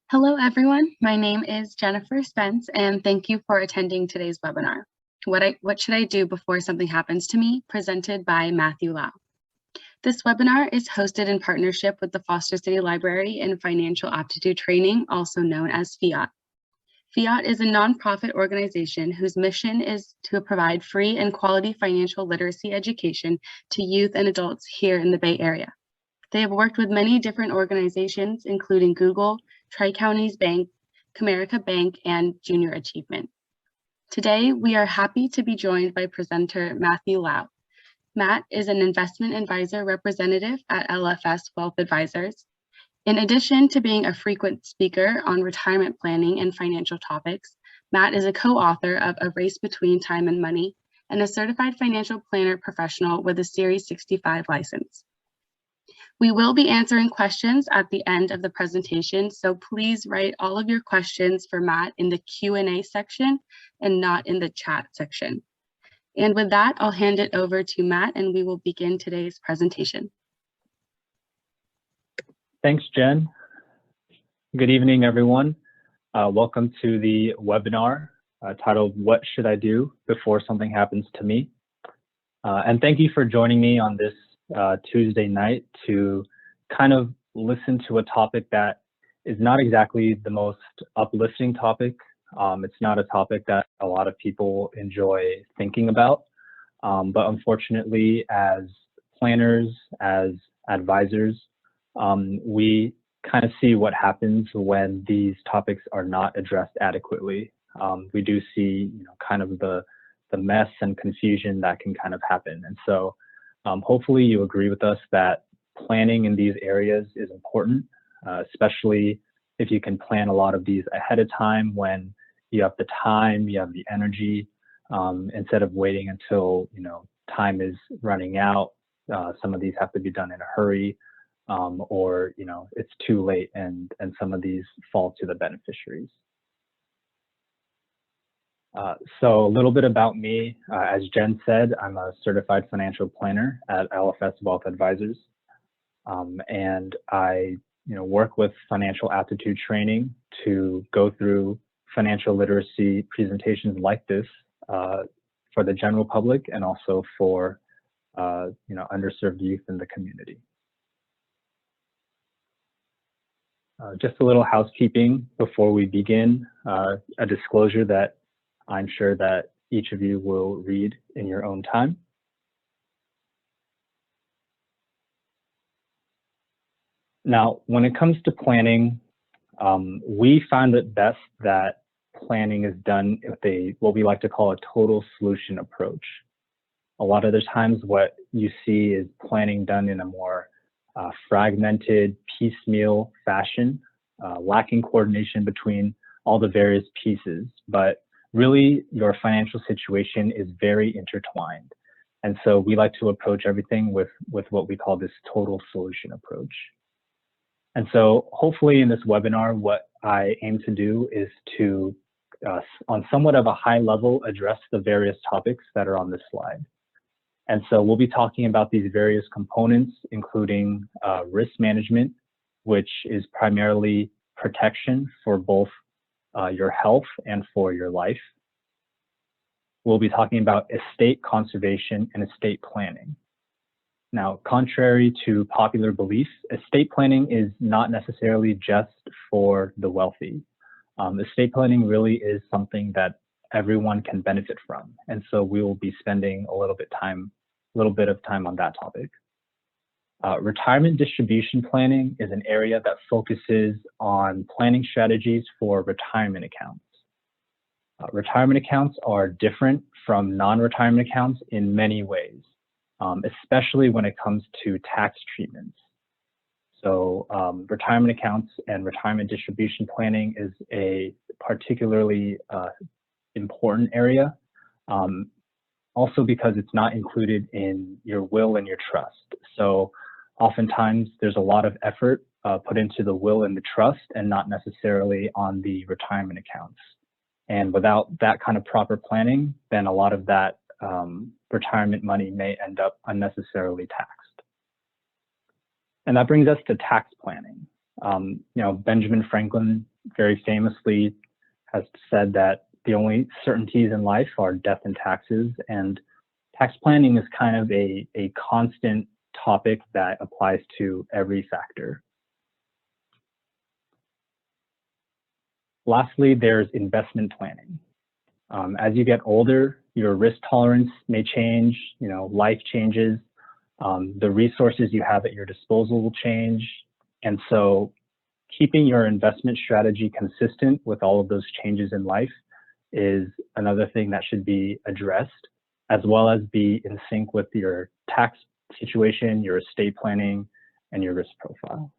Hello, everyone. My name is Jennifer Spence, and thank you for attending today's webinar. What should I do before something happens to me? Presented by Matthew Lau. This webinar is hosted in partnership with the Foster City Library and Financial Aptitude Training, also known as FIAT. FIAT is a nonprofit organization whose mission is to provide free and quality financial literacy education to youth and adults here in the Bay Area. They have worked with many different organizations, including Google, Tri-Counties Bank, Comerica Bank, and Junior Achievement. Today, we are happy to be joined by presenter Matthew Lau. Matt is an investment advisor representative at LFS Wealth Advisors. In addition to being a frequent speaker on retirement planning and financial topics, Matt is a co-author of A Race Between Time and Money and a certified financial planner professional with a Series 65 license. We will be answering questions at the end of the presentation, so please write all of your questions for Matt in the Q&A section and not in the chat section. And with that, I'll hand it over to Matt and we will begin today's presentation. Thanks, Jen. Good evening, everyone. Welcome to the webinar titled, What Should I Do Before Something Happens to Me? And thank you for joining me on this Tuesday night to kind of listen to a topic that is not exactly the most uplifting topic. It's not a topic that a lot of people enjoy thinking about, but unfortunately, as planners, as advisors, we kind of see what happens when these topics are not addressed adequately. We do see, kind of the mess and confusion that can kind of happen. And so hopefully you agree with us that planning in these areas is important, especially if you can plan a lot of these ahead of time when you have the time, you have the energy, instead of waiting until, time is running out. Some of these have to be done in a hurry, or, it's too late and some of these fall to the beneficiaries. So a little bit about me. As Jen said, I'm a certified financial planner at LFS Wealth Advisors. And I work with financial aptitude training to go through financial literacy presentations like this for the general public and also for underserved youth in the community. Just a little housekeeping before we begin, a disclosure that I'm sure that each of you will read in your own time. Now, when it comes to planning, we find it best that planning is done with what we like to call a total solution approach. A lot of the times what you see is planning done in a more fragmented, piecemeal fashion, lacking coordination between all the various pieces, but really, your financial situation is very intertwined. And so we like to approach everything with what we call this total solution approach. And so hopefully in this webinar, what I aim to do is to, on somewhat of a high level, address the various topics that are on this slide. And so we'll be talking about these various components, including risk management, which is primarily protection for both your health and for your life. We'll be talking about estate conservation and estate planning. Now, contrary to popular belief, estate planning is not necessarily just for the wealthy. Estate planning really is something that everyone can benefit from. And so we will be spending a little bit of time on that topic. Retirement distribution planning is an area that focuses on planning strategies for retirement accounts. Retirement accounts are different from non-retirement accounts in many ways, especially when it comes to tax treatments. So retirement accounts and retirement distribution planning is a particularly important area, also because it's not included in your will and your trust. So oftentimes there's a lot of effort put into the will and the trust and not necessarily on the retirement accounts. And without that kind of proper planning, then a lot of that retirement money may end up unnecessarily taxed. And that brings us to tax planning. Benjamin Franklin very famously has said that the only certainties in life are death and taxes, and tax planning is kind of a constant topic that applies to every factor. Lastly, there's investment planning. As you get older, your risk tolerance may change, life changes, the resources you have at your disposal will change. And so keeping your investment strategy consistent with all of those changes in life is another thing that should be addressed, as well as be in sync with your tax situation, your estate planning, and your risk profile.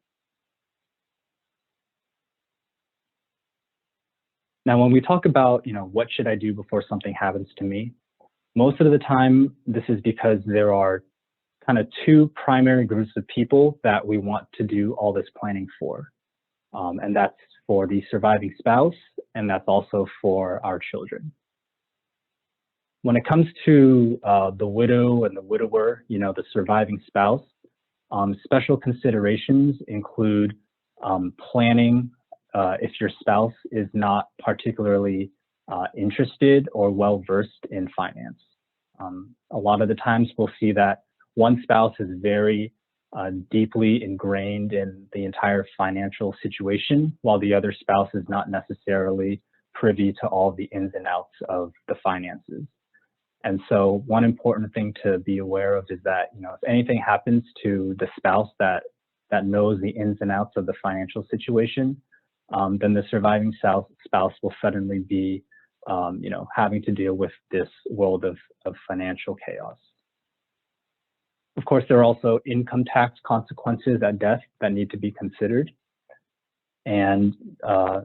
Now, when we talk about, what should I do before something happens to me? Most of the time, this is because there are kind of two primary groups of people that we want to do all this planning for. And that's for the surviving spouse, and that's also for our children. When it comes to the widow and the widower, the surviving spouse, special considerations include planning if your spouse is not particularly interested or well-versed in finance. A lot of the times we'll see that one spouse is very deeply ingrained in the entire financial situation, while the other spouse is not necessarily privy to all the ins and outs of the finances. And so one important thing to be aware of is that, if anything happens to the spouse that knows the ins and outs of the financial situation, then the surviving spouse will suddenly be, having to deal with this world of financial chaos. Of course, there are also income tax consequences at death that need to be considered. And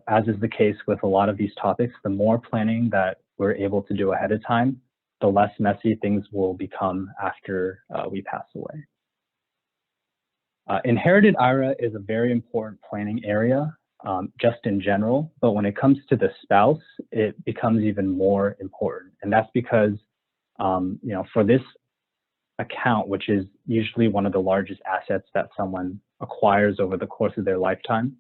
as is the case with a lot of these topics, the more planning that we're able to do ahead of time, the less messy things will become after we pass away. Inherited IRA is a very important planning area, just in general, but when it comes to the spouse, it becomes even more important. And that's because, for this account, which is usually one of the largest assets that someone acquires over the course of their lifetime,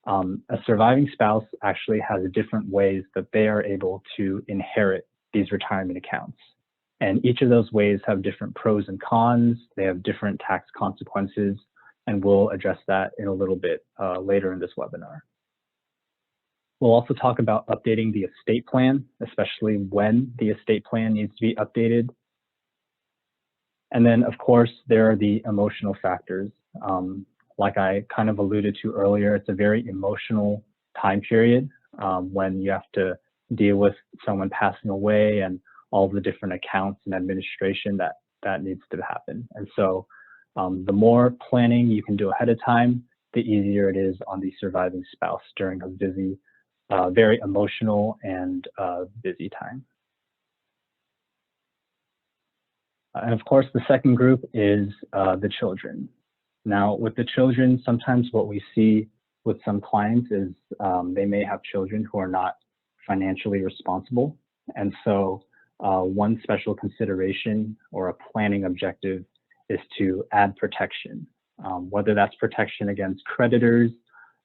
a surviving spouse actually has different ways that they are able to inherit these retirement accounts. And each of those ways have different pros and cons. They have different tax consequences, and we'll address that in a little bit later in this webinar. We'll also talk about updating the estate plan, especially when the estate plan needs to be updated. And then, of course, there are the emotional factors. Like I kind of alluded to earlier, it's a very emotional time period when you have to deal with someone passing away and all the different accounts and administration that needs to happen. And so the more planning you can do ahead of time, the easier it is on the surviving spouse during a busy, very emotional and busy time. And of course, the second group is the children. Now, with the children, sometimes what we see with some clients is they may have children who are not financially responsible. And so one special consideration or a planning objective is to add protection, whether that's protection against creditors,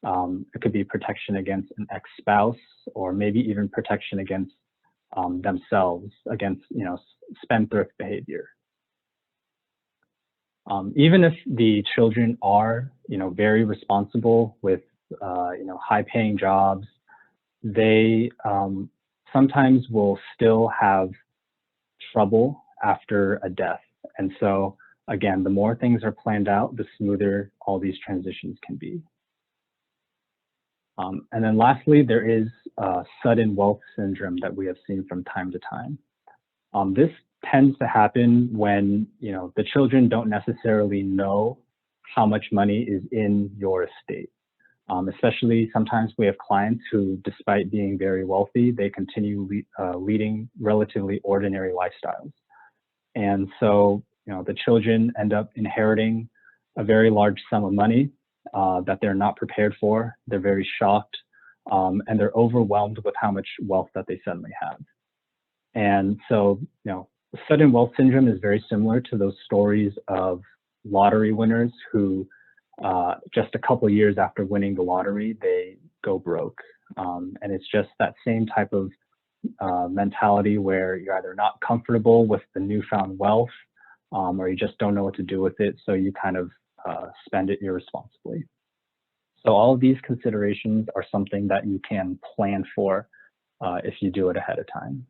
it could be protection against an ex-spouse, or maybe even protection against themselves, against spendthrift behavior. Even if the children are very responsible with high-paying jobs, they sometimes will still have trouble after a death. And so again, the more things are planned out, the smoother all these transitions can be. And then lastly, there is sudden wealth syndrome that we have seen from time to time. This tends to happen when the children don't necessarily know how much money is in your estate. Especially sometimes we have clients who, despite being very wealthy, they continue leading relatively ordinary lifestyles. And so the children end up inheriting a very large sum of money that they're not prepared for. They're very shocked, and they're overwhelmed with how much wealth that they suddenly have. And so, sudden wealth syndrome is very similar to those stories of lottery winners who just a couple years after winning the lottery, they go broke. And it's just that same type of mentality where you're either not comfortable with the newfound wealth or you just don't know what to do with it, so you kind of spend it irresponsibly. So all of these considerations are something that you can plan for if you do it ahead of time.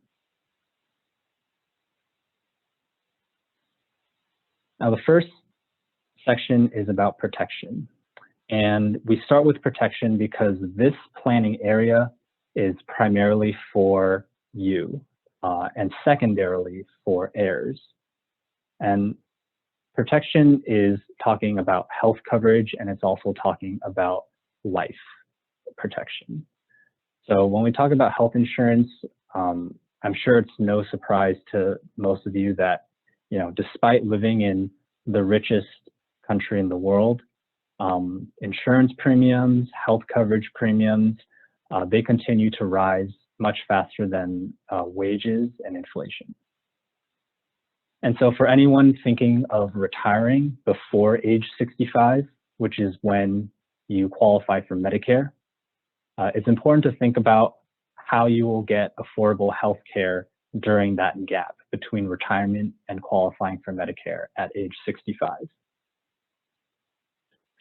Now, the first section is about protection. And we start with protection because this planning area is primarily for you and secondarily for heirs. And protection is talking about health coverage, and it's also talking about life protection. So when we talk about health insurance, I'm sure it's no surprise to most of you that, despite living in the richest country in the world, insurance premiums, health coverage premiums, they continue to rise much faster than wages and inflation. And so for anyone thinking of retiring before age 65, which is when you qualify for Medicare, it's important to think about how you will get affordable health care during that gap between retirement and qualifying for Medicare at age 65.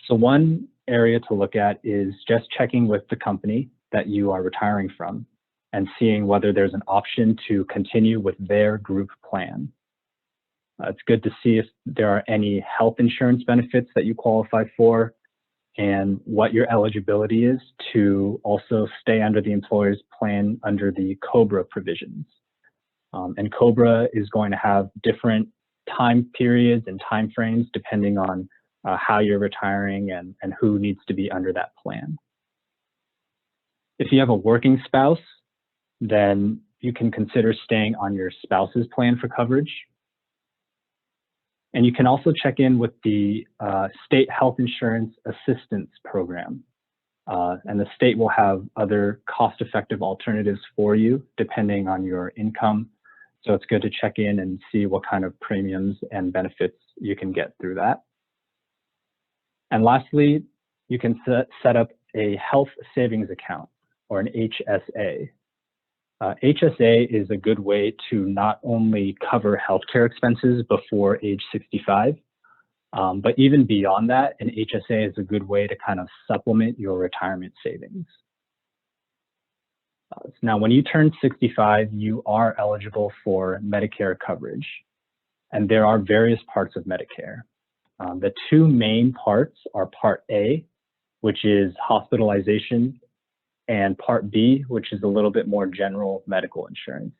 So one area to look at is just checking with the company that you are retiring from and seeing whether there's an option to continue with their group plan. It's good to see if there are any health insurance benefits that you qualify for and what your eligibility is to also stay under the employer's plan under the COBRA provisions. And COBRA is going to have different time periods and time frames depending on how you're retiring and who needs to be under that plan. If you have a working spouse, then you can consider staying on your spouse's plan for coverage. And you can also check in with the state health insurance assistance program. And the state will have other cost-effective alternatives for you depending on your income. So it's good to check in and see what kind of premiums and benefits you can get through that. And lastly, you can set up a health savings account or an HSA. HSA is a good way to not only cover healthcare expenses before age 65, but even beyond that, an HSA is a good way to kind of supplement your retirement savings. Now, when you turn 65, you are eligible for Medicare coverage, and there are various parts of Medicare. The two main parts are Part A, which is hospitalization, and Part B, which is a little bit more general medical insurance.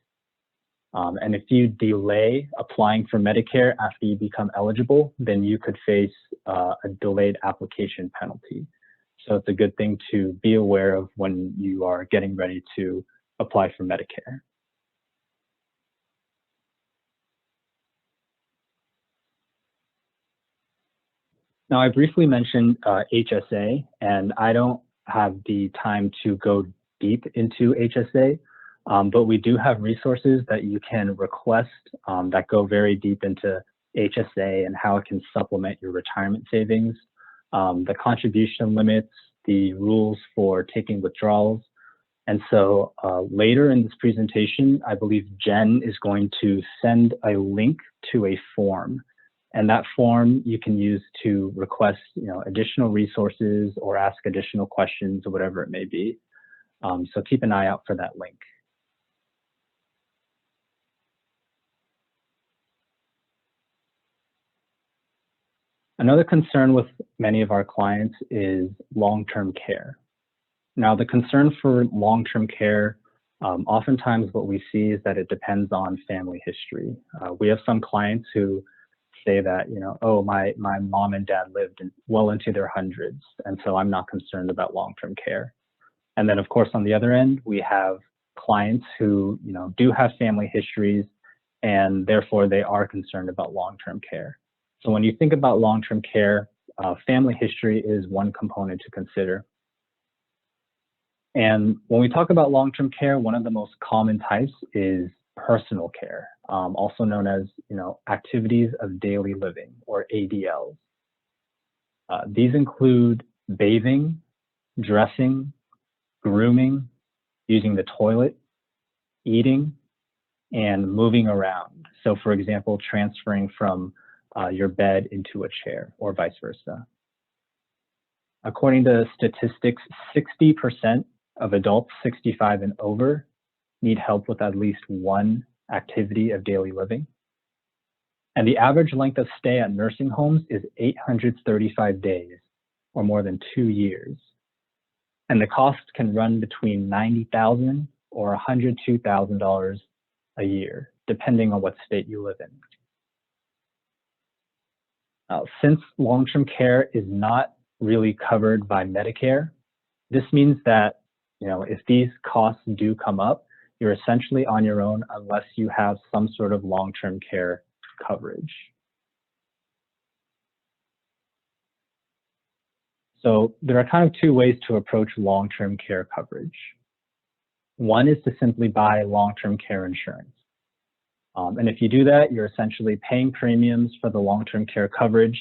And if you delay applying for Medicare after you become eligible, then you could face a delayed application penalty. So it's a good thing to be aware of when you are getting ready to apply for Medicare. Now, I briefly mentioned HSA, and I don't have the time to go deep into HSA, but we do have resources that you can request that go very deep into HSA and how it can supplement your retirement savings, the contribution limits, the rules for taking withdrawals. And so later in this presentation, I believe Jen is going to send a link to a form. And that form you can use to request additional resources or ask additional questions or whatever it may be. So keep an eye out for that link. Another concern with many of our clients is long-term care. Now, the concern for long-term care, oftentimes what we see is that it depends on family history. We have some clients who say that, oh, my mom and dad lived well into their hundreds, and so I'm not concerned about long-term care. And then, of course, on the other end, we have clients who, do have family histories, and therefore they are concerned about long-term care. So when you think about long-term care, family history is one component to consider. And when we talk about long-term care, one of the most common types is personal care, also known as, activities of daily living, or ADLs. These include bathing, dressing, grooming, using the toilet, eating, and moving around. So for example, transferring from your bed into a chair or vice versa. According to statistics, 60% of adults 65 and over need help with at least one activity of daily living. And the average length of stay at nursing homes is 835 days, or more than 2 years. And the cost can run between $90,000 or $102,000 a year, depending on what state you live in. Since long-term care is not really covered by Medicare, this means that, if these costs do come up, you're essentially on your own unless you have some sort of long-term care coverage. So there are kind of two ways to approach long-term care coverage. One is to simply buy long-term care insurance. And if you do that, you're essentially paying premiums for the long-term care coverage.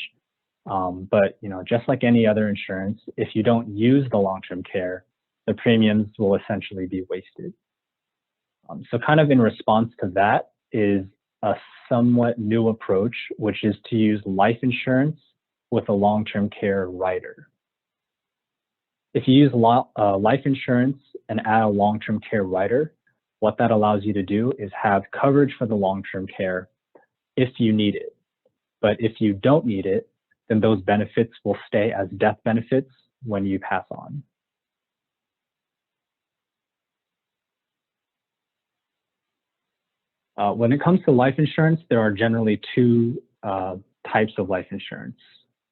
But just like any other insurance, if you don't use the long-term care, the premiums will essentially be wasted. So kind of in response to that is a somewhat new approach, which is to use life insurance with a long-term care rider. If you use life insurance and add a long-term care rider, what that allows you to do is have coverage for the long-term care if you need it. But if you don't need it, then those benefits will stay as death benefits when you pass on. When it comes to life insurance, there are generally two types of life insurance.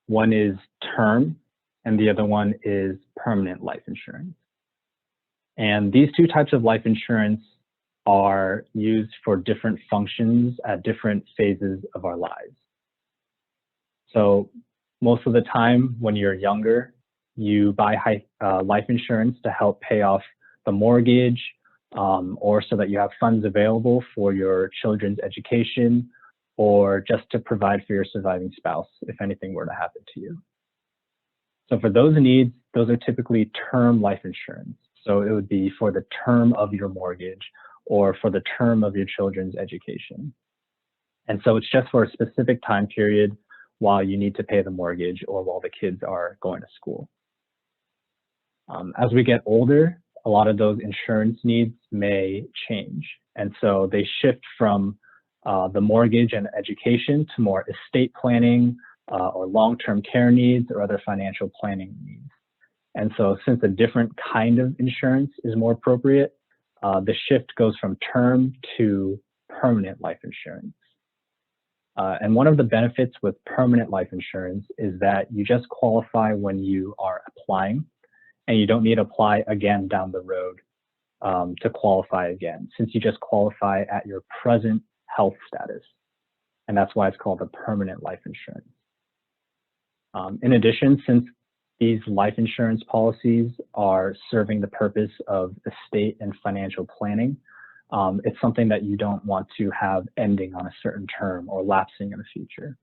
One is term, and the other one is permanent life insurance. And these two types of life insurance are used for different functions at different phases of our lives. So most of the time when you're younger, you buy life insurance to help pay off the mortgage, or so that you have funds available for your children's education, or just to provide for your surviving spouse if anything were to happen to you. So for those needs, those are typically term life insurance. So it would be for the term of your mortgage or for the term of your children's education. And so it's just for a specific time period while you need to pay the mortgage or while the kids are going to school. As we get older, a lot of those insurance needs may change. And so they shift from the mortgage and education to more estate planning or long-term care needs or other financial planning needs. And so since a different kind of insurance is more appropriate, the shift goes from term to permanent life insurance. And one of the benefits with permanent life insurance is that you just qualify when you are applying, and you don't need to apply again down the road to qualify again, since you just qualify at your present health status. And that's why it's called a permanent life insurance. In addition, since these life insurance policies are serving the purpose of estate and financial planning, it's something that you don't want to have ending on a certain term or lapsing in the future.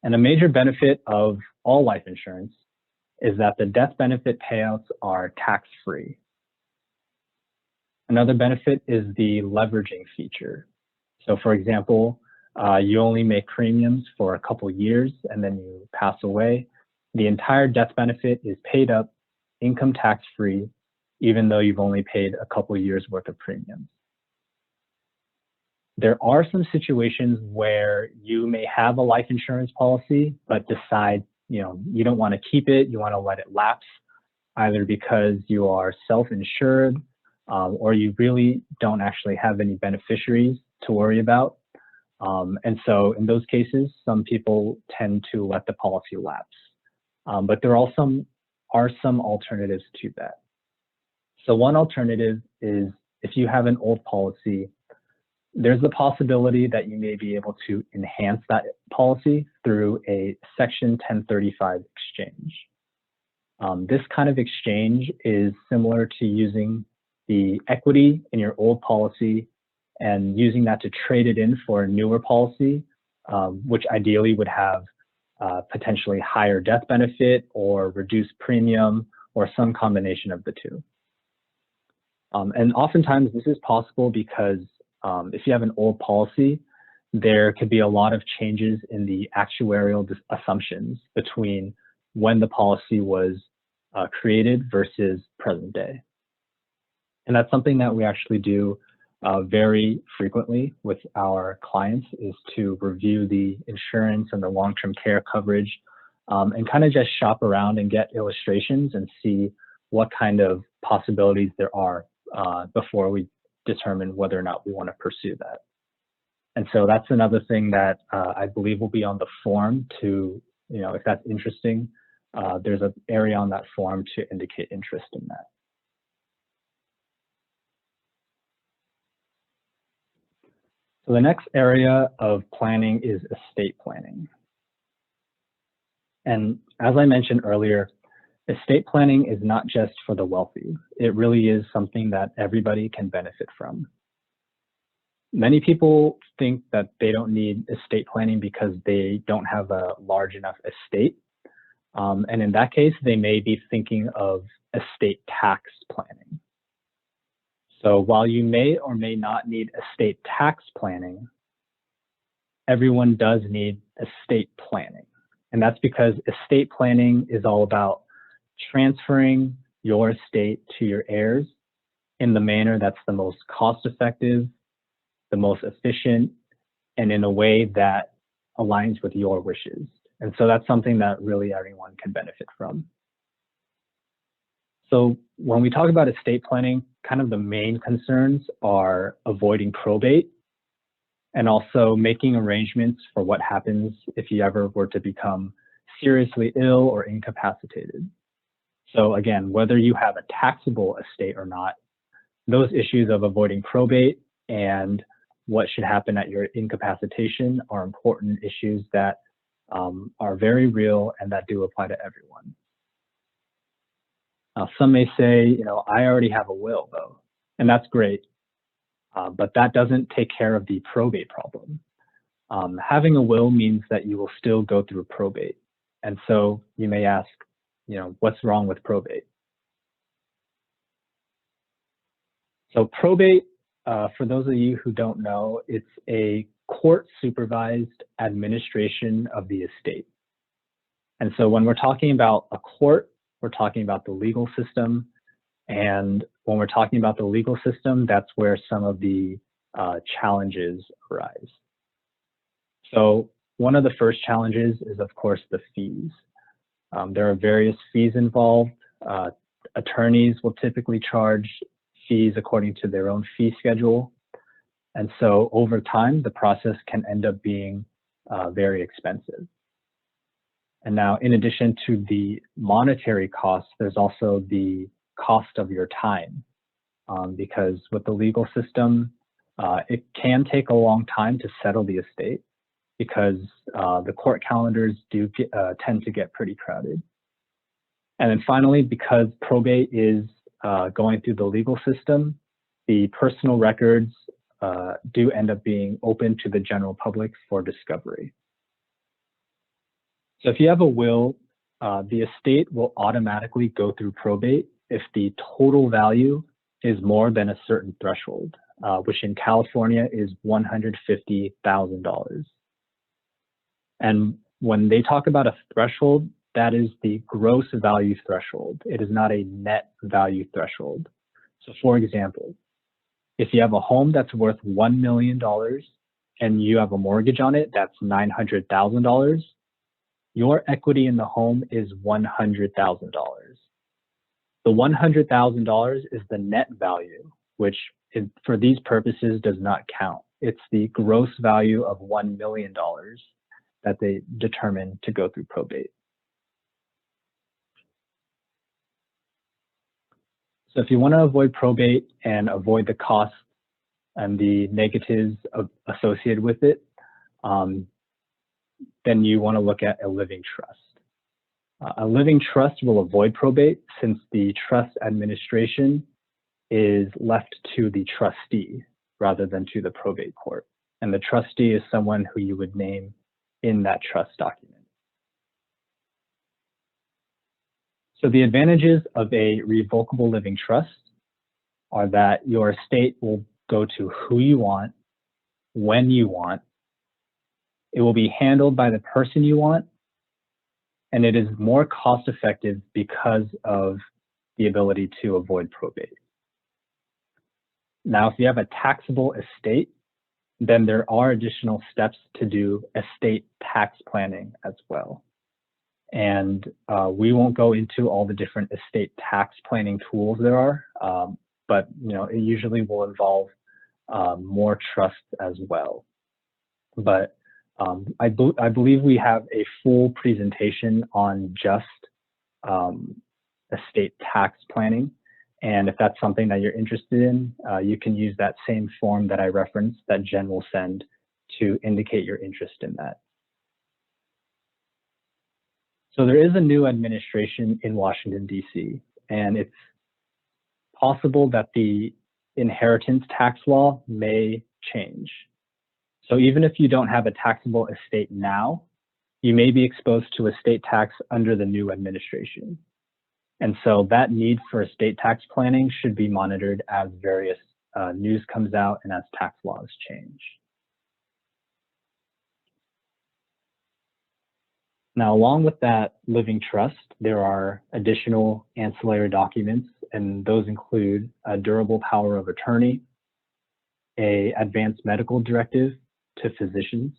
And a major benefit of all life insurance is that the death benefit payouts are tax-free. Another benefit is the leveraging feature. So for example, you only make premiums for a couple years and then you pass away. The entire death benefit is paid up, income tax-free, even though you've only paid a couple years worth of premiums. There are some situations where you may have a life insurance policy, but decide you don't want to keep it, you want to let it lapse, either because you are self-insured or you really don't actually have any beneficiaries to worry about. And so in those cases, some people tend to let the policy lapse. But there are some alternatives to that. So one alternative is if you have an old policy, there's the possibility that you may be able to enhance that policy through a Section 1035 exchange. This kind of exchange is similar to using the equity in your old policy and using that to trade it in for a newer policy, which ideally would have potentially higher death benefit or reduced premium or some combination of the two. And oftentimes this is possible because if you have an old policy, there could be a lot of changes in the actuarial assumptions between when the policy was created versus present day. And that's something that we actually do very frequently with our clients, is to review the insurance and the long-term care coverage and kind of just shop around and get illustrations and see what kind of possibilities there are before we determine whether or not we want to pursue that. And so that's another thing that I believe will be on the form to, if that's interesting, there's an area on that form to indicate interest in that. So the next area of planning is estate planning. And as I mentioned earlier, estate planning is not just for the wealthy. It really is something that everybody can benefit from. Many people think that they don't need estate planning because they don't have a large enough estate. And in that case, they may be thinking of estate tax planning. So while you may or may not need estate tax planning, everyone does need estate planning. And that's because estate planning is all about transferring your estate to your heirs in the manner that's the most cost-effective, the most efficient, and in a way that aligns with your wishes. And so that's something that really everyone can benefit from. So when we talk about estate planning, kind of the main concerns are avoiding probate and also making arrangements for what happens if you ever were to become seriously ill or incapacitated. So again, whether you have a taxable estate or not, those issues of avoiding probate and what should happen at your incapacitation are important issues that are very real and that do apply to everyone. Some may say, I already have a will though, and that's great, but that doesn't take care of the probate problem. Having a will means that you will still go through probate. And so you may ask, what's wrong with probate? So probate, for those of you who don't know, it's a court-supervised administration of the estate. And so when we're talking about a court, we're talking about the legal system. And when we're talking about the legal system, that's where some of the challenges arise. So one of the first challenges is, of course, the fees. There are various fees involved. Attorneys will typically charge fees according to their own fee schedule. And so over time, the process can end up being very expensive. And now, in addition to the monetary costs, there's also the cost of your time, because with the legal system, it can take a long time to settle the estate because the court calendars do tend to get pretty crowded. And then finally, because probate is going through the legal system, the personal records do end up being open to the general public for discovery. So if you have a will, the estate will automatically go through probate if the total value is more than a certain threshold, which in California is $150,000. And when they talk about a threshold, that is the gross value threshold. It is not a net value threshold. So for example, if you have a home that's worth $1 million and you have a mortgage on it that's $900,000, your equity in the home is $100,000. The $100,000 is the net value, which for these purposes does not count. It's the gross value of $1 million that they determine to go through probate. So if you want to avoid probate and avoid the costs and the negatives associated with it, then you want to look at a living trust. A living trust will avoid probate since the trust administration is left to the trustee rather than to the probate court. And the trustee is someone who you would name in that trust document. So the advantages of a revocable living trust are that your estate will go to who you want, when you want. It will be handled by the person you want, and it is more cost effective because of the ability to avoid probate. Now, if you have a taxable estate, then there are additional steps to do estate tax planning as well. And we won't go into all the different estate tax planning tools there are, but it usually will involve more trust as well. But I believe we have a full presentation on just estate tax planning. And if that's something that you're interested in, you can use that same form that I referenced that Jen will send to indicate your interest in that. So there is a new administration in Washington, D.C., and it's possible that the inheritance tax law may change. So even if you don't have a taxable estate now, you may be exposed to estate tax under the new administration. And so that need for estate tax planning should be monitored as various news comes out and as tax laws change. Now, along with that living trust, there are additional ancillary documents, and those include a durable power of attorney, an advanced medical directive to physicians,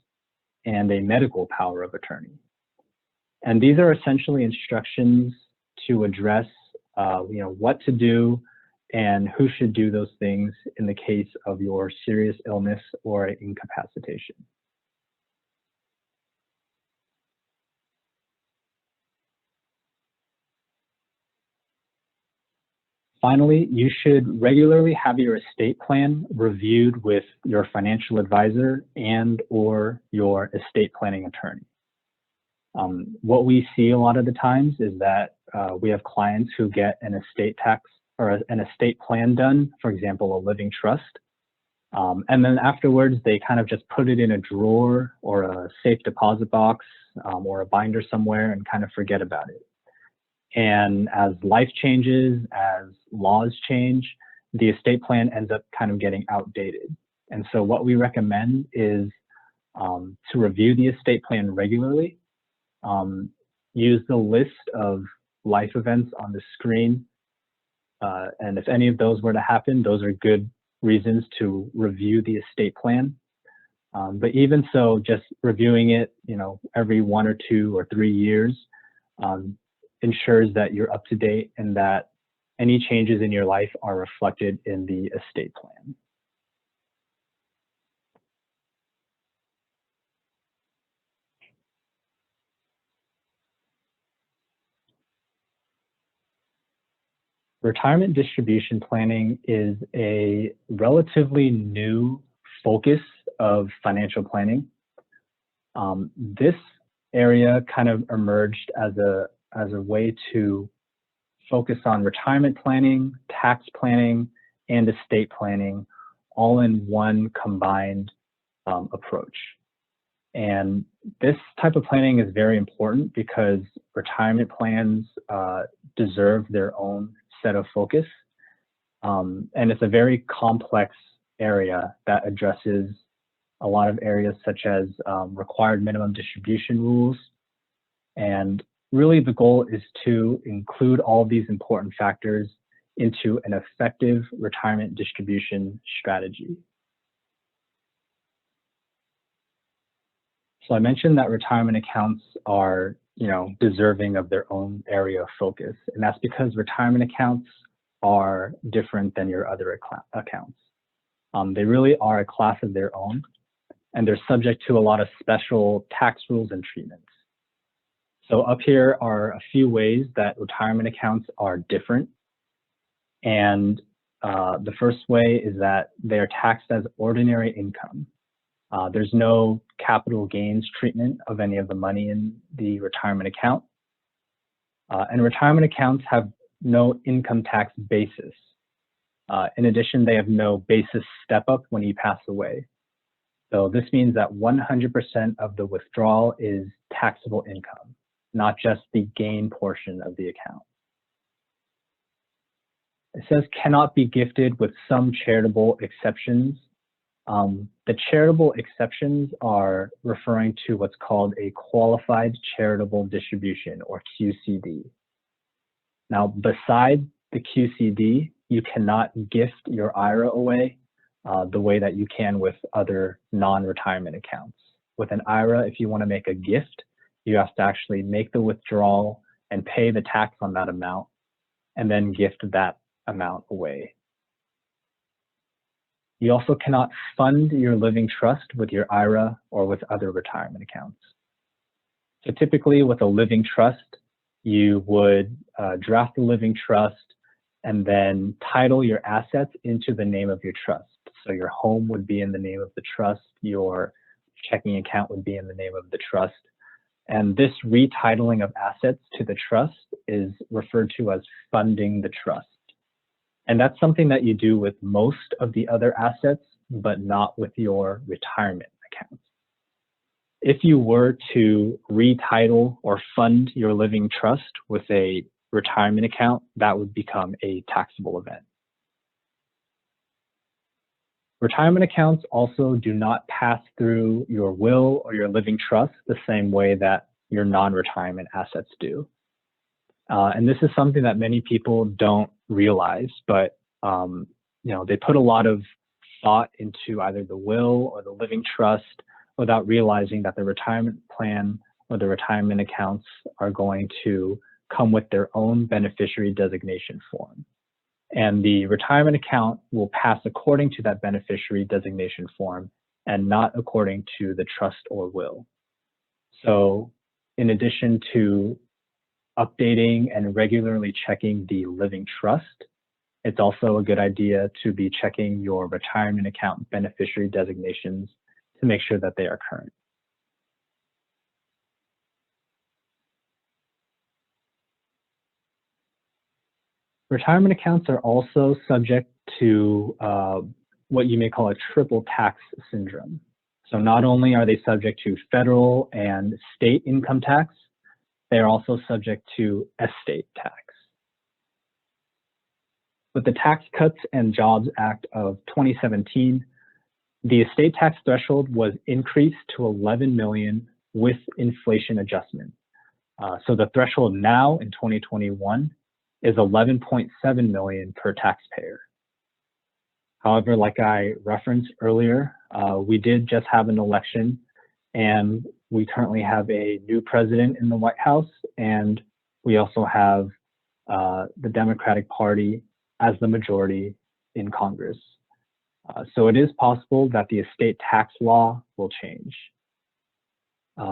and a medical power of attorney. And these are essentially instructions to address what to do and who should do those things in the case of your serious illness or incapacitation. Finally, you should regularly have your estate plan reviewed with your financial advisor and or your estate planning attorney. What we see a lot of the times is that we have clients who get an estate tax or an estate plan done, for example, a living trust. And then afterwards, they kind of just put it in a drawer or a safe deposit box or a binder somewhere and kind of forget about it. And as life changes, as laws change, the estate plan ends up kind of getting outdated. And so what we recommend is to review the estate plan regularly, use the list of life events on the screen. And if any of those were to happen, those are good reasons to review the estate plan. But even so, just reviewing it, every 1 or 2 or 3 years ensures that you're up to date and that any changes in your life are reflected in the estate plan. Retirement distribution planning is a relatively new focus of financial planning. This area kind of emerged as a way to focus on retirement planning, tax planning, and estate planning all in one combined approach. And this type of planning is very important because retirement plans deserve their own set of focus. And it's a very complex area that addresses a lot of areas such as required minimum distribution rules. And really the goal is to include all of these important factors into an effective retirement distribution strategy. So I mentioned that retirement accounts are, deserving of their own area of focus. And that's because retirement accounts are different than your other accounts. They really are a class of their own, and they're subject to a lot of special tax rules and treatments. So up here are a few ways that retirement accounts are different. And the first way is that they are taxed as ordinary income. There's no capital gains treatment of any of the money in the retirement account. And retirement accounts have no income tax basis. In addition, they have no basis step up when you pass away. So this means that 100% of the withdrawal is taxable income, not just the gain portion of the account. It says cannot be gifted with some charitable exceptions. The charitable exceptions are referring to what's called a qualified charitable distribution, or QCD. Now, besides the QCD, you cannot gift your IRA away the way that you can with other non-retirement accounts. With an IRA, if you want to make a gift, you have to actually make the withdrawal and pay the tax on that amount, and then gift that amount away. You also cannot fund your living trust with your IRA or with other retirement accounts. So typically with a living trust, you would draft the living trust and then title your assets into the name of your trust. So your home would be in the name of the trust, your checking account would be in the name of the trust. And this retitling of assets to the trust is referred to as funding the trust. And that's something that you do with most of the other assets, but not with your retirement accounts. If you were to retitle or fund your living trust with a retirement account, that would become a taxable event. Retirement accounts also do not pass through your will or your living trust the same way that your non-retirement assets do. And this is something that many people don't realize, but they put a lot of thought into either the will or the living trust without realizing that the retirement plan or the retirement accounts are going to come with their own beneficiary designation form. And the retirement account will pass according to that beneficiary designation form and not according to the trust or will. So in addition to updating and regularly checking the living trust, it's also a good idea to be checking your retirement account beneficiary designations to make sure that they are current. Retirement accounts are also subject to what you may call a triple tax syndrome. So not only are they subject to federal and state income tax, they are also subject to estate tax. With the Tax Cuts and Jobs Act of 2017, the estate tax threshold was increased to 11 million with inflation adjustment. So the threshold now in 2021 is 11.7 million per taxpayer. However, like I referenced earlier, we did just have an election, and we currently have a new president in the White House, and we also have the Democratic Party as the majority in Congress. So it is possible that the estate tax law will change.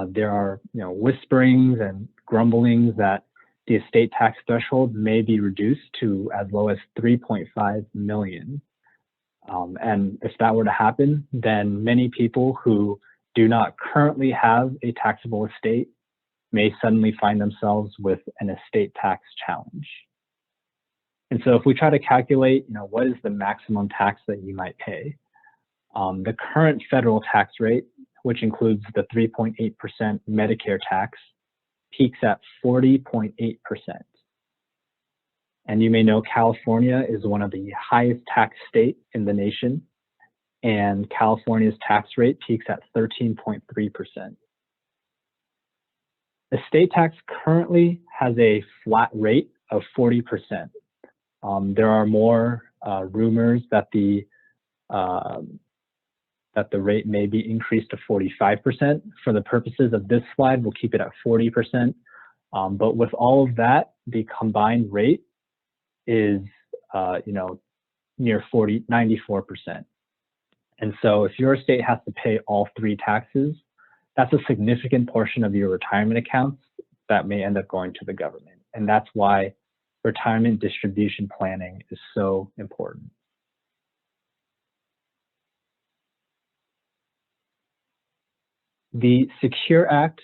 There are whisperings and grumblings that the estate tax threshold may be reduced to as low as 3.5 million. And if that were to happen, then many people who do not currently have a taxable estate may suddenly find themselves with an estate tax challenge. And so if we try to calculate, what is the maximum tax that you might pay? The current federal tax rate, which includes the 3.8% Medicare tax, peaks at 40.8%. And you may know California is one of the highest tax states in the nation, and California's tax rate peaks at 13.3%. Estate tax currently has a flat rate of 40%. There are more rumors that the rate may be increased to 45%. For the purposes of this slide, we'll keep it at 40%. But with all of that, the combined rate is near 94%. And so if your estate has to pay all three taxes, that's a significant portion of your retirement accounts that may end up going to the government. And that's why retirement distribution planning is so important. The SECURE Act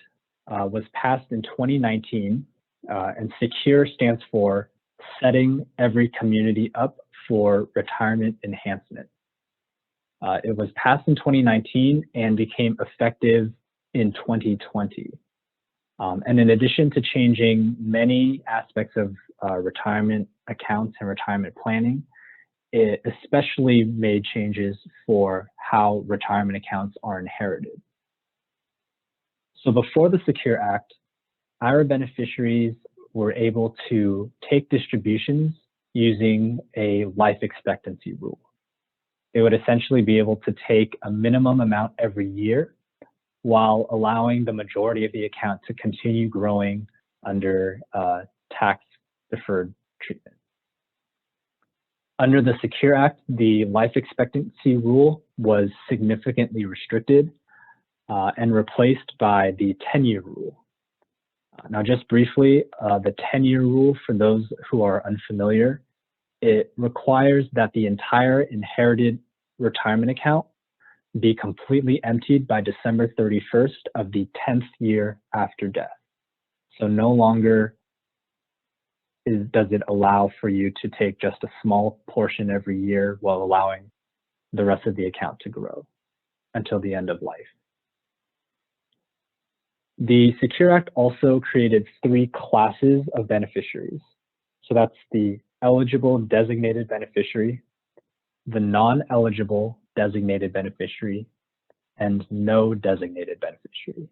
was passed in 2019, and SECURE stands for Setting Every Community Up for Retirement Enhancement. It was passed in 2019 and became effective in 2020. And in addition to changing many aspects of retirement accounts and retirement planning, it especially made changes for how retirement accounts are inherited. So before the Secure Act, IRA beneficiaries were able to take distributions using a life expectancy rule. They would essentially be able to take a minimum amount every year while allowing the majority of the account to continue growing under tax-deferred treatment. Under the Secure Act, the life expectancy rule was significantly restricted and replaced by the 10-year rule. Now, just briefly, the 10-year rule, for those who are unfamiliar, it requires that the entire inherited retirement account be completely emptied by December 31st of the 10th year after death. So no longer does it allow for you to take just a small portion every year while allowing the rest of the account to grow until the end of life. The Secure Act also created 3 classes of beneficiaries. So that's the eligible designated beneficiary, the non-eligible designated beneficiary, and no designated beneficiary.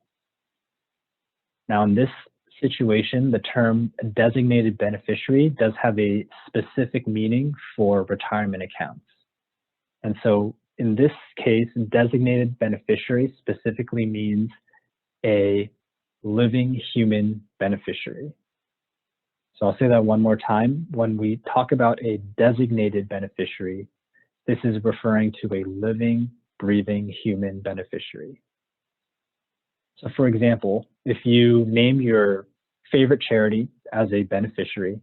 Now, in this situation, the term designated beneficiary does have a specific meaning for retirement accounts. And so in this case, designated beneficiary specifically means a living human beneficiary. So I'll say that one more time. When we talk about a designated beneficiary, this is referring to a living, breathing human beneficiary. So for example, if you name your favorite charity as a beneficiary,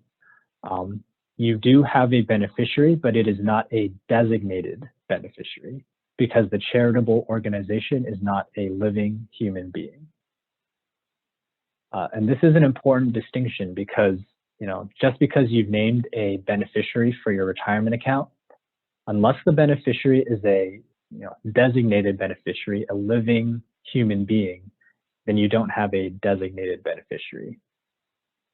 you do have a beneficiary, but it is not a designated beneficiary because the charitable organization is not a living human being. And this is an important distinction because, just because you've named a beneficiary for your retirement account, unless the beneficiary is a designated beneficiary, a living human being, then you don't have a designated beneficiary.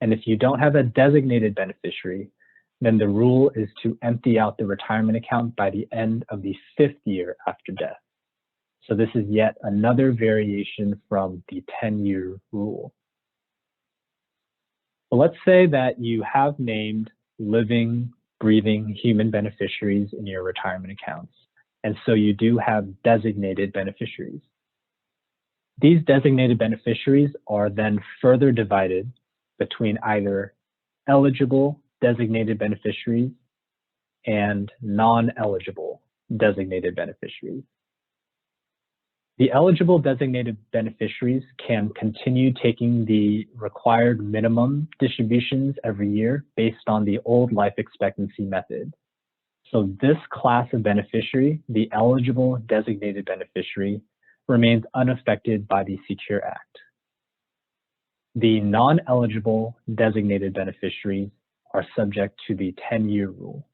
And if you don't have a designated beneficiary, then the rule is to empty out the retirement account by the end of the 5th year after death. So this is yet another variation from the 10-year rule. But let's say that you have named living, breathing human beneficiaries in your retirement accounts. And so you do have designated beneficiaries. These designated beneficiaries are then further divided between either eligible designated beneficiaries and non-eligible designated beneficiaries. The eligible designated beneficiaries can continue taking the required minimum distributions every year based on the old life expectancy method. So this class of beneficiary, the eligible designated beneficiary, remains unaffected by the Secure Act. The non-eligible designated beneficiaries are subject to the 10-year rule.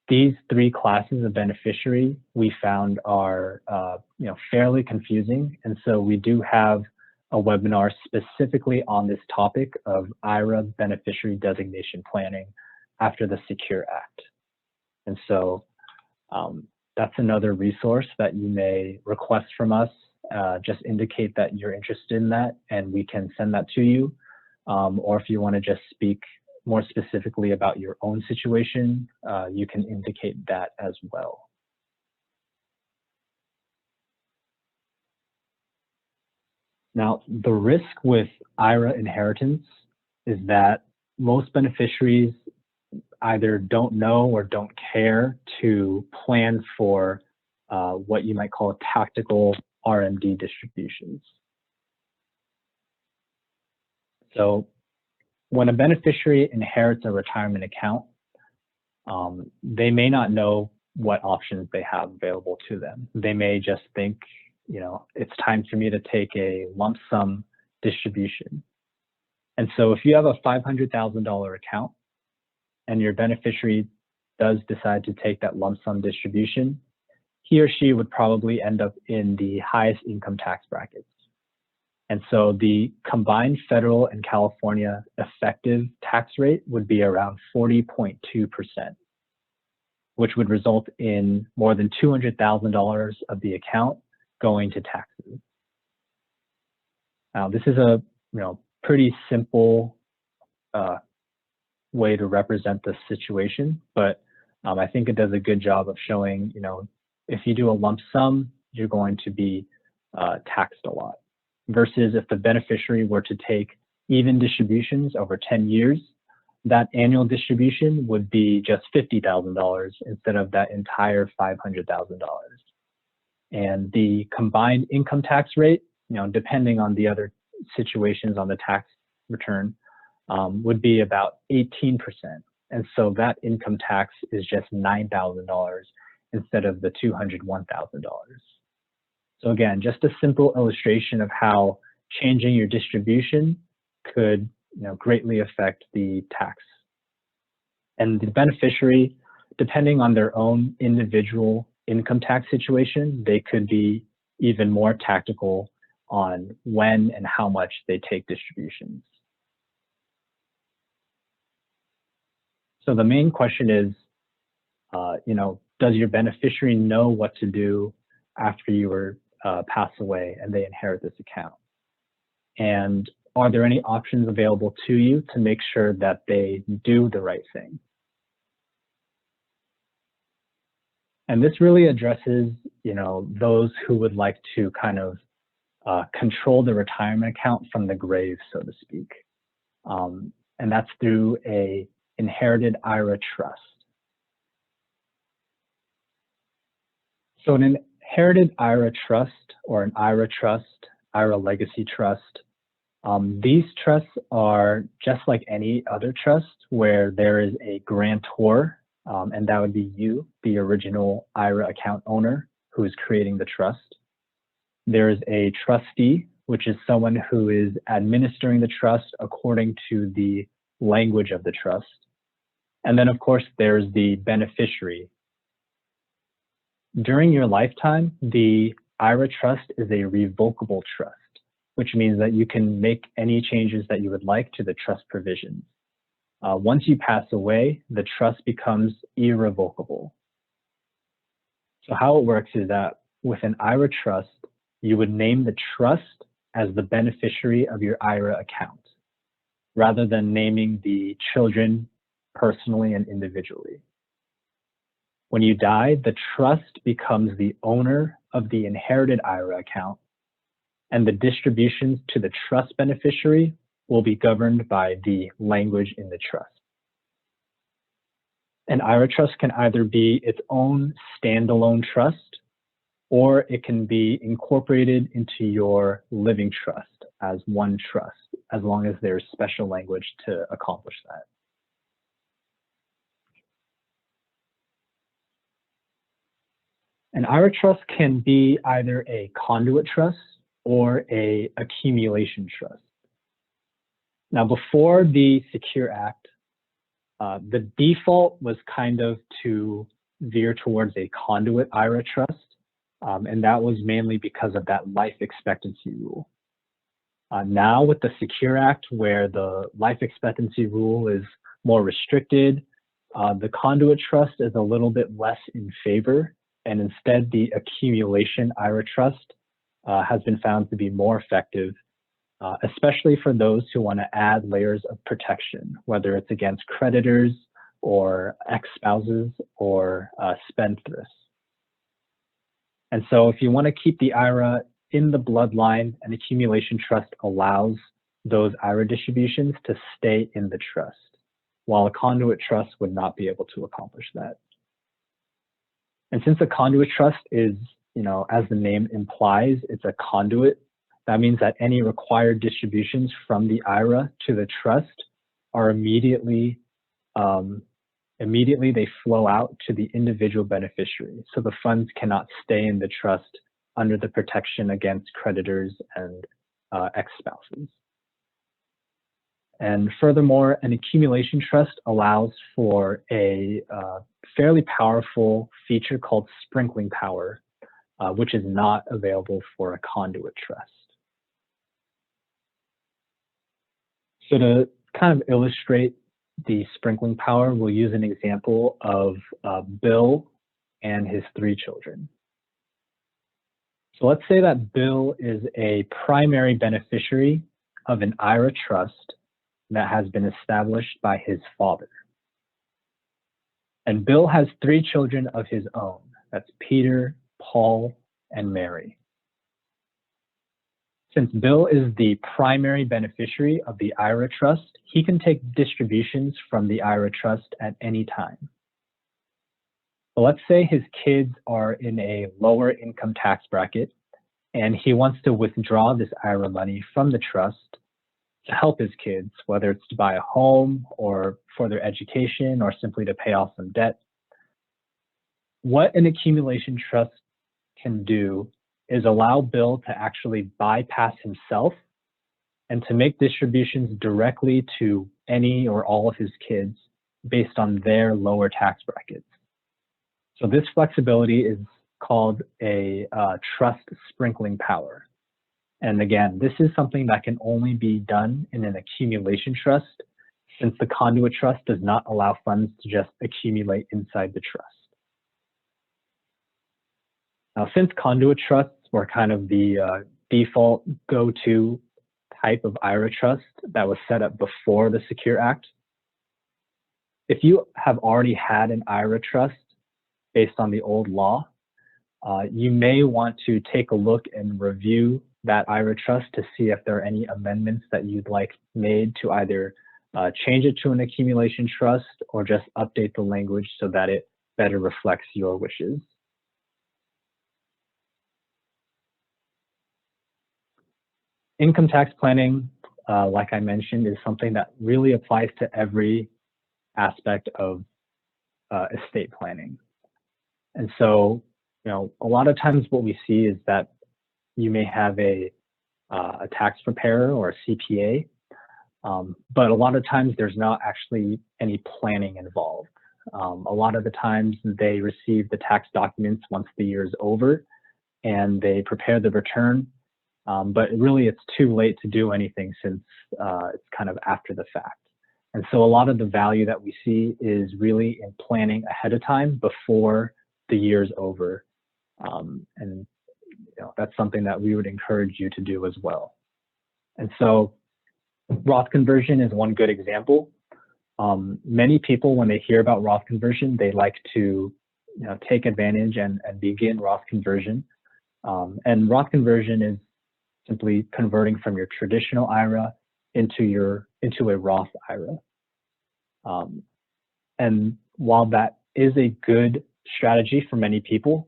These 3 classes of beneficiary we found are fairly confusing, and so we do have a webinar specifically on this topic of IRA beneficiary designation planning after the Secure Act. And so that's another resource that you may request from us. Just indicate that you're interested in that and we can send that to you. Or if you want to just speak more specifically about your own situation, you can indicate that as well. Now, the risk with IRA inheritance is that most beneficiaries either don't know or don't care to plan for what you might call tactical RMD distributions. So when a beneficiary inherits a retirement account, they may not know what options they have available to them. They may just think, it's time for me to take a lump sum distribution. And so if you have a $500,000 account and your beneficiary does decide to take that lump sum distribution, he or she would probably end up in the highest income tax brackets. And so the combined federal and California effective tax rate would be around 40.2%, which would result in more than $200,000 of the account going to taxes. Now, this is a pretty simple way to represent the situation, but I think it does a good job of showing, if you do a lump sum, you're going to be taxed a lot. Versus if the beneficiary were to take even distributions over 10 years, that annual distribution would be just $50,000 instead of that entire $500,000. And the combined income tax rate, depending on the other situations on the tax return, would be about 18%. And so that income tax is just $9,000 instead of the $201,000. So again, just a simple illustration of how changing your distribution could greatly affect the tax. And the beneficiary, depending on their own individual income tax situation, they could be even more tactical on when and how much they take distributions. So the main question is, does your beneficiary know what to do after you were pass away and they inherit this account? And are there any options available to you to make sure that they do the right thing? And this really addresses, those who would like to kind of control the retirement account from the grave, so to speak. And that's through a inherited IRA trust. So an inherited IRA trust or an IRA trust, IRA legacy trust, these trusts are just like any other trust where there is a grantor, and that would be you, the original IRA account owner who is creating the trust. There is a trustee, which is someone who is administering the trust according to the language of the trust. And then, of course, there's the beneficiary. During your lifetime, the IRA trust is a revocable trust, which means that you can make any changes that you would like to the trust provisions. Once you pass away, the trust becomes irrevocable. So how it works is that with an IRA trust, you would name the trust as the beneficiary of your IRA account, rather than naming the children personally and individually. When you die, the trust becomes the owner of the inherited IRA account, and the distributions to the trust beneficiary will be governed by the language in the trust. An IRA trust can either be its own standalone trust, or it can be incorporated into your living trust as one trust, as long as there's special language to accomplish that. An IRA trust can be either a conduit trust or a accumulation trust. Now, before the Secure Act, the default was kind of to veer towards a conduit IRA trust, and that was mainly because of that life expectancy rule. Now with the Secure Act, where the life expectancy rule is more restricted, the conduit trust is a little bit less in favor, and instead the accumulation IRA trust has been found to be more effective, especially for those who want to add layers of protection, whether it's against creditors or ex-spouses or spendthrifts. And so if you want to keep the IRA in the bloodline, an accumulation trust allows those IRA distributions to stay in the trust, while a conduit trust would not be able to accomplish that. And since a conduit trust is, as the name implies, it's a conduit, that means that any required distributions from the IRA to the trust are immediately they flow out to the individual beneficiary. So the funds cannot stay in the trust under the protection against creditors and ex-spouses. And furthermore, an accumulation trust allows for a fairly powerful feature called sprinkling power, which is not available for a conduit trust. So to kind of illustrate the sprinkling power, we'll use an example of Bill and his 3 children. So let's say that Bill is a primary beneficiary of an IRA trust that has been established by his father. And Bill has 3 children of his own. That's Peter, Paul, and Mary. Since Bill is the primary beneficiary of the IRA trust, he can take distributions from the IRA trust at any time. So let's say his kids are in a lower income tax bracket, and he wants to withdraw this IRA money from the trust to help his kids, whether it's to buy a home or for their education or simply to pay off some debt. What an accumulation trust can do is allow Bill to actually bypass himself and to make distributions directly to any or all of his kids based on their lower tax brackets. So this flexibility is called a trust sprinkling power. And again, this is something that can only be done in an accumulation trust, since the conduit trust does not allow funds to just accumulate inside the trust. Now, since conduit trusts were kind of the default go-to type of IRA trust that was set up before the Secure Act, if you have already had an IRA trust based on the old law, you may want to take a look and review that IRA trust to see if there are any amendments that you'd like made to either change it to an accumulation trust or just update the language so that it better reflects your wishes. Income tax planning, like I mentioned, is something that really applies to every aspect of estate planning. And so, a lot of times what we see is that you may have a tax preparer or a CPA, but a lot of times there's not actually any planning involved. A lot of the times they receive the tax documents once the year is over and they prepare the return, but really it's too late to do anything since it's kind of after the fact. And so a lot of the value that we see is really in planning ahead of time before the year's over. And that's something that we would encourage you to do as well. And so Roth conversion is one good example. Many people, when they hear about Roth conversion, they like to take advantage and begin Roth conversion. And Roth conversion is simply converting from your traditional IRA into a Roth IRA. And while that is a good strategy for many people,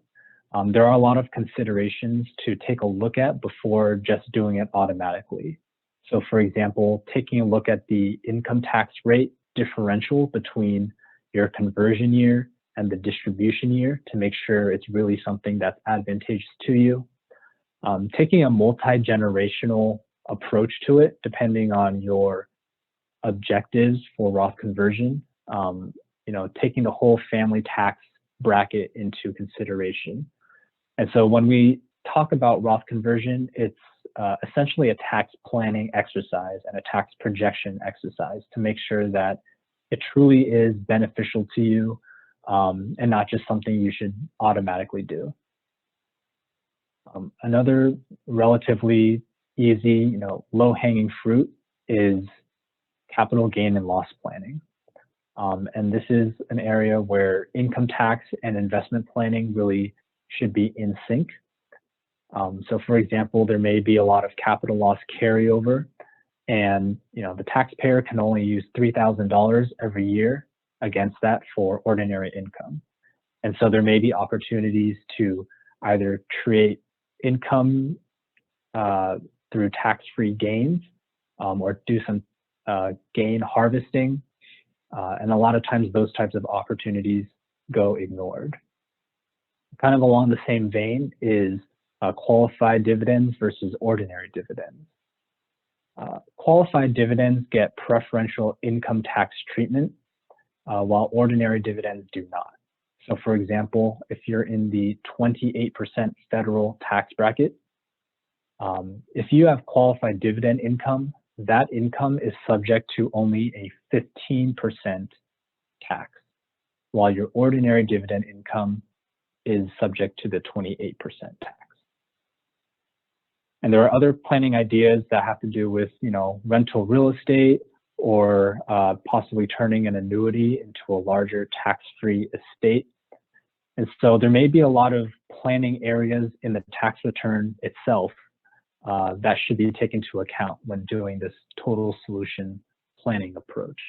there are a lot of considerations to take a look at before just doing it automatically. So for example, taking a look at the income tax rate differential between your conversion year and the distribution year to make sure it's really something that's advantageous to you. Taking a multi-generational approach to it, depending on your objectives for Roth conversion, taking the whole family tax bracket into consideration. And so when we talk about Roth conversion, it's essentially a tax planning exercise and a tax projection exercise to make sure that it truly is beneficial to you and not just something you should automatically do. Another relatively easy, low-hanging fruit is capital gain and loss planning. And this is an area where income tax and investment planning really should be in sync. So for example, there may be a lot of capital loss carryover, and the taxpayer can only use $3,000 every year against that for ordinary income. And so there may be opportunities to either create income through tax-free gains or do some gain harvesting. And a lot of times those types of opportunities go ignored. Kind of along the same vein is qualified dividends versus ordinary dividends. Qualified dividends get preferential income tax treatment, while ordinary dividends do not. So for example, if you're in the 28% federal tax bracket, if you have qualified dividend income that income is subject to only a 15% tax, while your ordinary dividend income is subject to the 28% tax. And there are other planning ideas that have to do with, rental real estate or possibly turning an annuity into a larger tax-free estate. And so there may be a lot of planning areas in the tax return itself that should be taken into account when doing this total solution planning approach.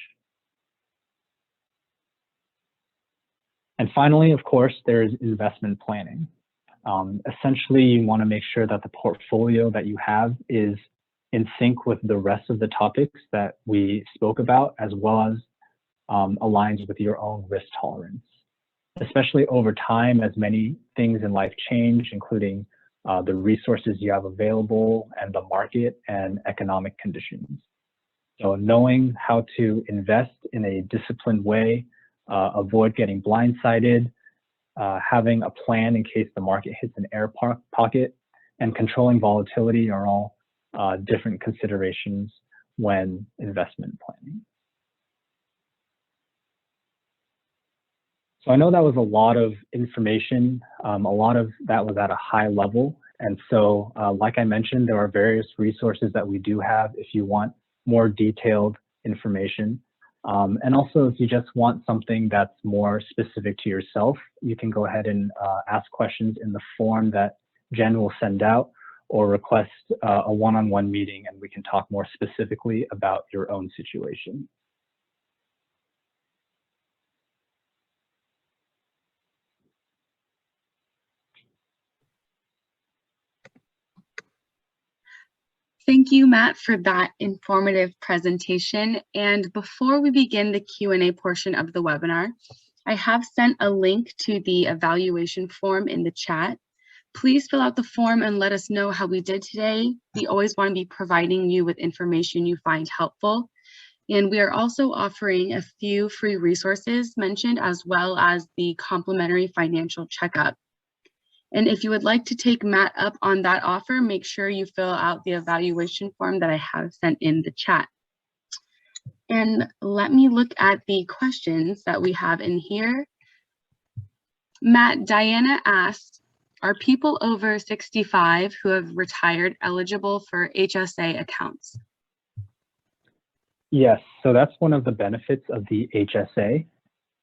And finally, of course, there's investment planning. Essentially, you want to make sure that the portfolio that you have is in sync with the rest of the topics that we spoke about, as well as aligns with your own risk tolerance, especially over time as many things in life change, including the resources you have available and the market and economic conditions. So knowing how to invest in a disciplined way, avoid getting blindsided, having a plan in case the market hits an air pocket, and controlling volatility are all different considerations when investment planning. So I know that was a lot of information. A lot of that was at a high level. And so, like I mentioned, there are various resources that we do have if you want more detailed information. And also, if you just want something that's more specific to yourself, you can go ahead and ask questions in the form that Jen will send out, or request a one-on-one meeting, and we can talk more specifically about your own situation. Thank you, Matt, for that informative presentation. And before we begin the Q&A portion of the webinar, I have sent a link to the evaluation form in the chat. Please fill out the form and let us know how we did today. We always want to be providing you with information you find helpful. And we are also offering a few free resources mentioned, as well as the complimentary financial checkup. And if you would like to take Matt up on that offer, make sure you fill out the evaluation form that I have sent in the chat. And let me look at the questions that we have in here. Matt, Diana asked, are people over 65 who have retired eligible for HSA accounts? Yes, so that's one of the benefits of the HSA.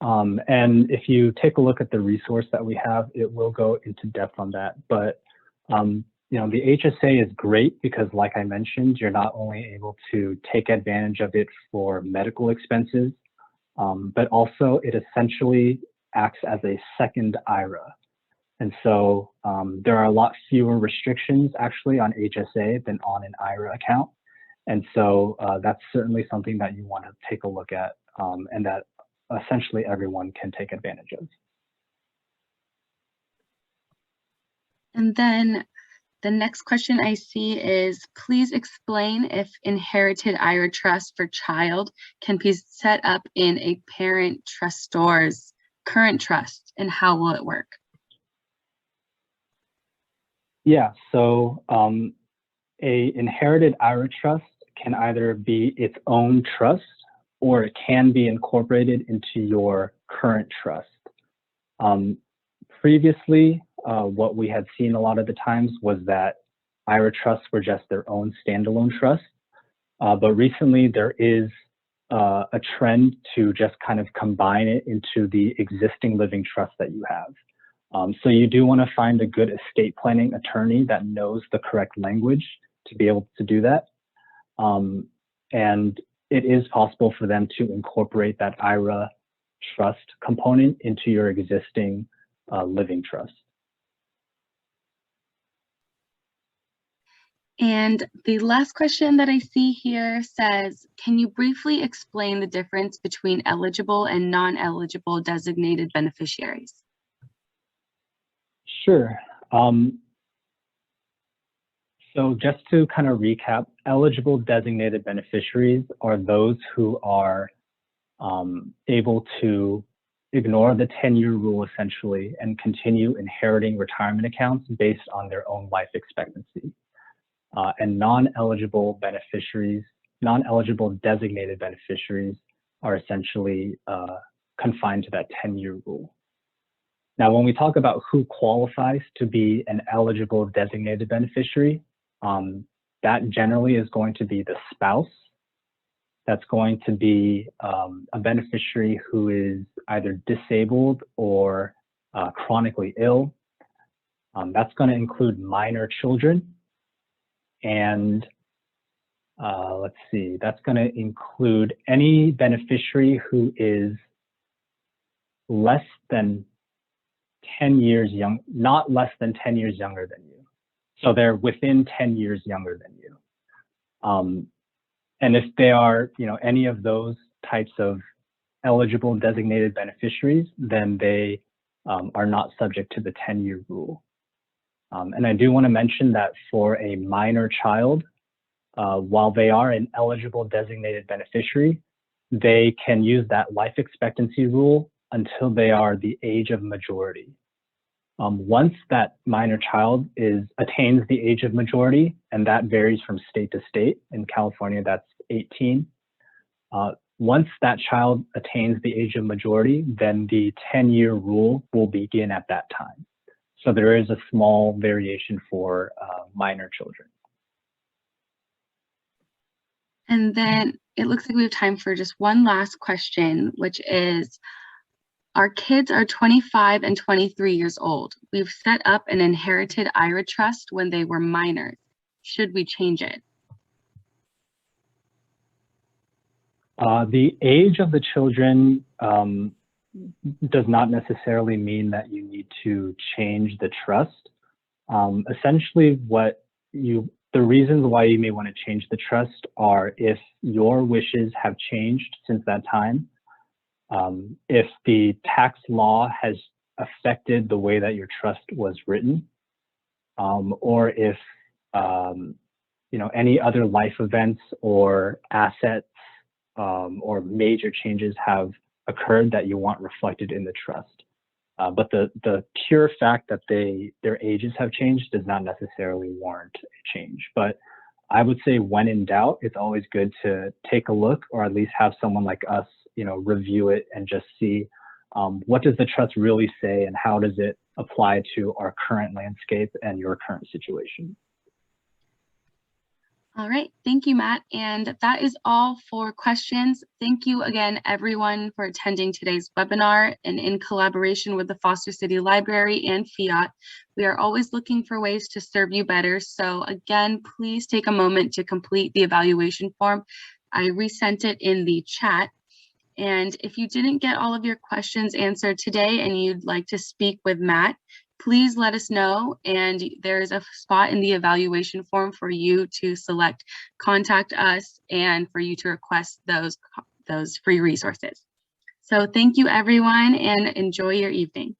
And if you take a look at the resource that we have, it will go into depth on that. But the HSA is great because, like I mentioned, you're not only able to take advantage of it for medical expenses, but also it essentially acts as a second IRA. And so there are a lot fewer restrictions actually on HSA than on an IRA account. And so that's certainly something that you want to take a look at, and that essentially everyone can take advantage of. And then the next question I see is, please explain if inherited IRA trust for child can be set up in a parent trustor's current trust, and how will it work? Yeah, so a inherited IRA trust can either be its own trust, or it can be incorporated into your current trust. Previously, what we had seen a lot of the times was that IRA trusts were just their own standalone trust. But recently there is a trend to just kind of combine it into the existing living trust that you have. So you do want to find a good estate planning attorney that knows the correct language to be able to do that. And it is possible for them to incorporate that IRA trust component into your existing living trust. And the last question that I see here says, can you briefly explain the difference between eligible and non-eligible designated beneficiaries? Sure. So just to kind of recap, eligible designated beneficiaries are those who are able to ignore the 10-year rule essentially and continue inheriting retirement accounts based on their own life expectancy. And non-eligible beneficiaries non-eligible designated beneficiaries are essentially confined to that 10-year rule. Now, when we talk about who qualifies to be an eligible designated beneficiary, that generally is going to be the spouse. That's going to be a beneficiary who is either disabled or chronically ill. That's going to include minor children. And let's see, that's going to include any beneficiary who is less than 10 years young, not less than 10 years younger than you. So they're within 10 years younger than you. And if they are, any of those types of eligible designated beneficiaries, then they are not subject to the 10-year rule. And I do want to mention that for a minor child, while they are an eligible designated beneficiary, they can use that life expectancy rule until they are the age of majority. Once that minor child attains the age of majority, and that varies from state to state. In California, that's 18. Once that child attains the age of majority, then the 10-year rule will begin at that time. So there is a small variation for minor children. And then it looks like we have time for just one last question, which is, our kids are 25 and 23 years old. We've set up an inherited IRA trust when they were minors. Should we change it? The age of the children does not necessarily mean that you need to change the trust. Essentially, the reasons why you may want to change the trust are if your wishes have changed since that time, if the tax law has affected the way that your trust was written, or if any other life events or assets or major changes have occurred that you want reflected in the trust. But the pure fact that their ages have changed does not necessarily warrant a change. But I would say when in doubt, it's always good to take a look, or at least have someone like us, review it and just see what does the trust really say and how does it apply to our current landscape and your current situation. All right, thank you, Matt. And that is all for questions. Thank you again, everyone, for attending today's webinar. And in collaboration with the Foster City Library and Fiat, we are always looking for ways to serve you better. So again, please take a moment to complete the evaluation form. I resent it in the chat. And if you didn't get all of your questions answered today and you'd like to speak with Matt, please let us know, and there's a spot in the evaluation form for you to select contact us and for you to request those free resources. So thank you, everyone, and enjoy your evening.